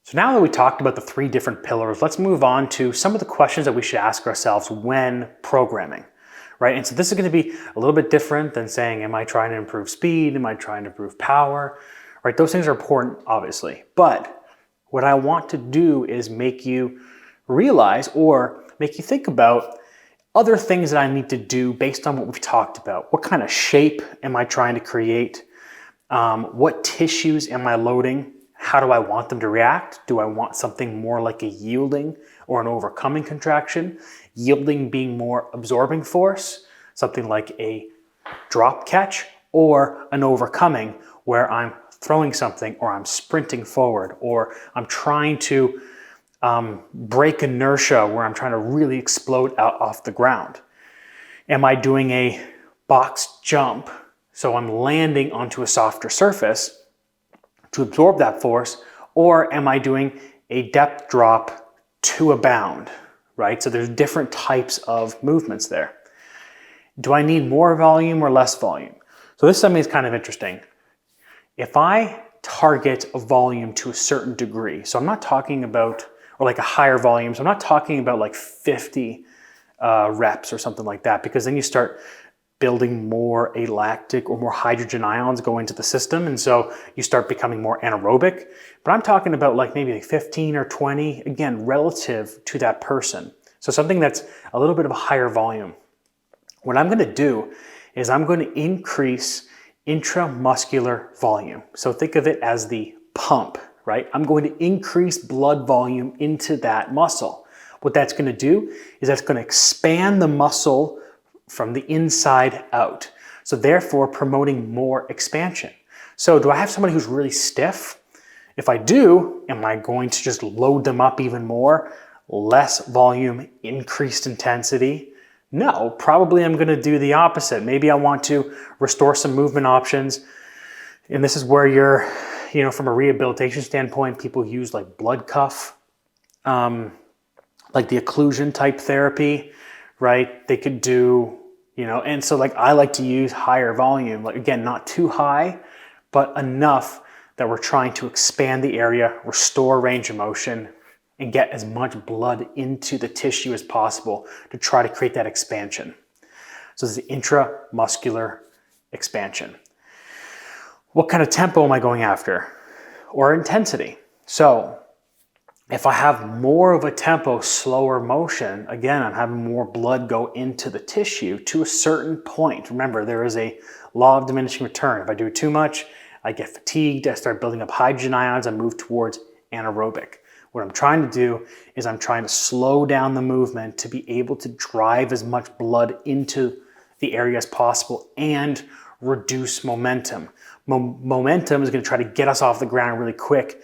So now that we talked about the three different pillars, let's move on to some of the questions that we should ask ourselves when programming, right? And so this is going to be a little bit different than saying, am I trying to improve speed? Am I trying to improve power? Right? Those things are important, obviously. But what I want to do is make you realize or make you think about other things that I need to do based on what we've talked about. What kind of shape am I trying to create? What tissues am I loading? How do I want them to react? Do I want something more like a yielding or an overcoming contraction? Yielding being more absorbing force, something like a drop catch, or an overcoming where I'm throwing something or I'm sprinting forward or I'm trying to break inertia where I'm trying to really explode out off the ground. Am I doing a box jump? So I'm landing onto a softer surface to absorb that force, or am I doing a depth drop to a bound, right? So there's different types of movements there. Do I need more volume or less volume? So this is something that's kind of interesting. If I target a volume to a certain degree, so I'm not talking about, or like a higher volume, so I'm not talking about like 50 reps or something like that, because then you start building more lactic or more hydrogen ions go into the system. And so you start becoming more anaerobic. But I'm talking about like maybe like 15 or 20, again, relative to that person. So something that's a little bit of a higher volume. What I'm going to do is I'm going to increase intramuscular volume. So think of it as the pump, right? I'm going to increase blood volume into that muscle. What that's going to do is that's going to expand the muscle from the inside out. So therefore promoting more expansion. So do I have somebody who's really stiff? If I do, am I going to just load them up even more? Less volume, increased intensity? No, probably I'm going to do the opposite. Maybe I want to restore some movement options. And this is where you're, from a rehabilitation standpoint, people use like blood cuff, like the occlusion type therapy, right? They could do, and so like I like to use higher volume, like again, not too high, but enough that we're trying to expand the area, restore range of motion, and get as much blood into the tissue as possible to try to create that expansion. So this is the intramuscular expansion. What kind of tempo am I going after? Or intensity? So if I have more of a tempo, slower motion, again, I'm having more blood go into the tissue to a certain point. Remember, there is a law of diminishing return. If I do too much, I get fatigued, I start building up hydrogen ions, I move towards anaerobic. What I'm trying to do is I'm trying to slow down the movement to be able to drive as much blood into the area as possible and reduce momentum. Momentum is going to try to get us off the ground really quick,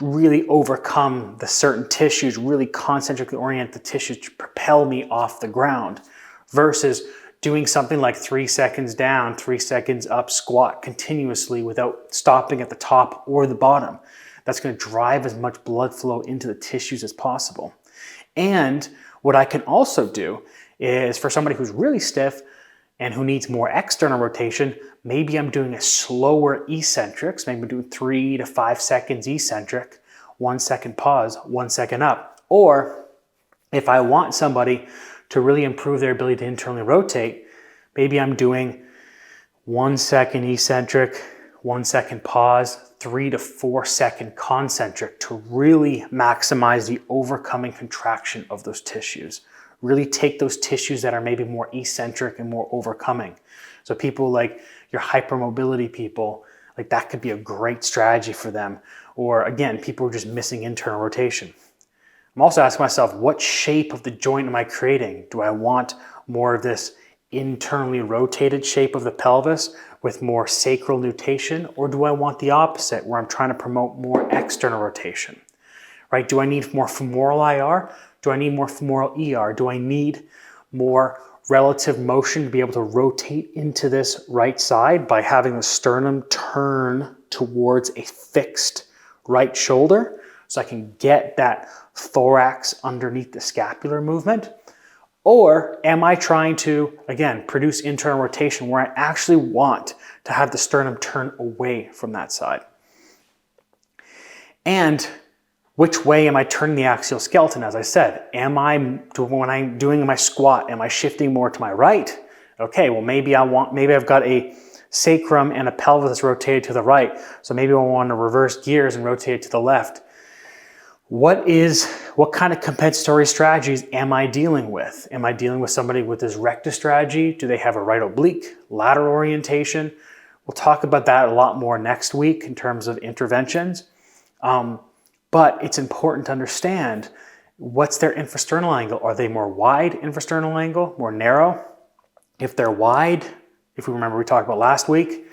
really overcome the certain tissues, really concentrically orient the tissues to propel me off the ground, versus doing something like 3 seconds down, 3 seconds up squat continuously without stopping at the top or the bottom. That's going to drive as much blood flow into the tissues as possible. And what I can also do is for somebody who's really stiff and who needs more external rotation, maybe I'm doing a slower eccentrics, maybe I'm doing 3 to 5 seconds eccentric, 1 second pause, 1 second up. Or if I want somebody to really improve their ability to internally rotate, maybe I'm doing 1 second eccentric, 1 second pause, 3 to 4 second concentric to really maximize the overcoming contraction of those tissues. Really take those tissues that are maybe more eccentric and more overcoming. So people like your hypermobility people, like that could be a great strategy for them. Or again, people who are just missing internal rotation. I'm also asking myself, what shape of the joint am I creating? Do I want more of this internally rotated shape of the pelvis with more sacral nutation, or do I want the opposite where I'm trying to promote more external rotation, right? Do I need more femoral IR? Do I need more femoral ER? Do I need more relative motion to be able to rotate into this right side by having the sternum turn towards a fixed right shoulder so I can get that thorax underneath the scapular movement? Or am I trying to, again, produce internal rotation where I actually want to have the sternum turn away from that side? And Which way am I turning the axial skeleton? As I said, when I'm doing my squat, am I shifting more to my right? Okay, well maybe I've got a sacrum and a pelvis that's rotated to the right. So maybe I want to reverse gears and rotate it to the left. What kind of compensatory strategies am I dealing with? Am I dealing with somebody with this rectus strategy? Do they have a right oblique, lateral orientation? We'll talk about that a lot more next week in terms of interventions. But it's important to understand what's their infrasternal angle. Are they more wide infrasternal angle, more narrow? If they're wide, if we remember we talked about last week,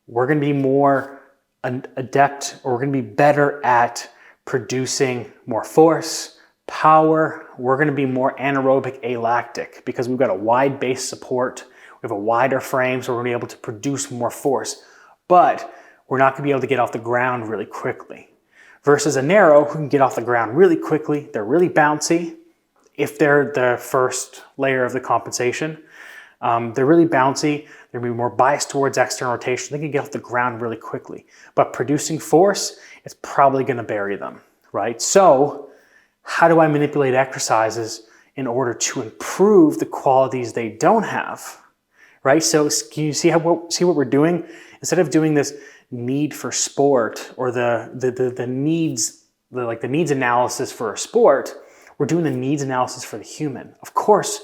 we're going to be more adept, or we're going to be better at producing more force, power. We're going to be more anaerobic alactic because we've got a wide base support. We have a wider frame, so we're going to be able to produce more force. But we're not going to be able to get off the ground really quickly. Versus a narrow who can get off the ground really quickly. They're really bouncy if they're the first layer of the compensation. They're really bouncy. They're going to be more biased towards external rotation. They can get off the ground really quickly. But producing force, it's probably going to bury them, right? So how do I manipulate exercises in order to improve the qualities they don't have, right? So can you see what we're doing? Instead of doing this need for sport or the needs analysis for a sport, we're doing the needs analysis for the human. Of course,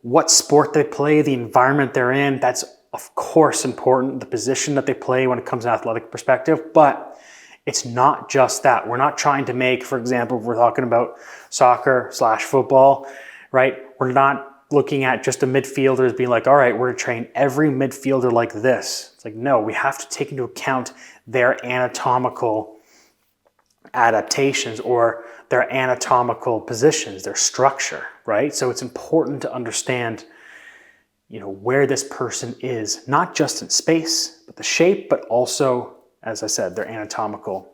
what sport they play, the environment they're in, that's of course important, the position that they play when it comes to an athletic perspective, but it's not just that. We're not trying to make, for example, if we're talking about soccer/football, right? We're not looking at just the midfielders being like, all right, we're gonna train every midfielder like this. It's like, no, we have to take into account their anatomical adaptations or their anatomical positions, their structure, right? So it's important to understand, where this person is, not just in space, but the shape, but also, as I said, their anatomical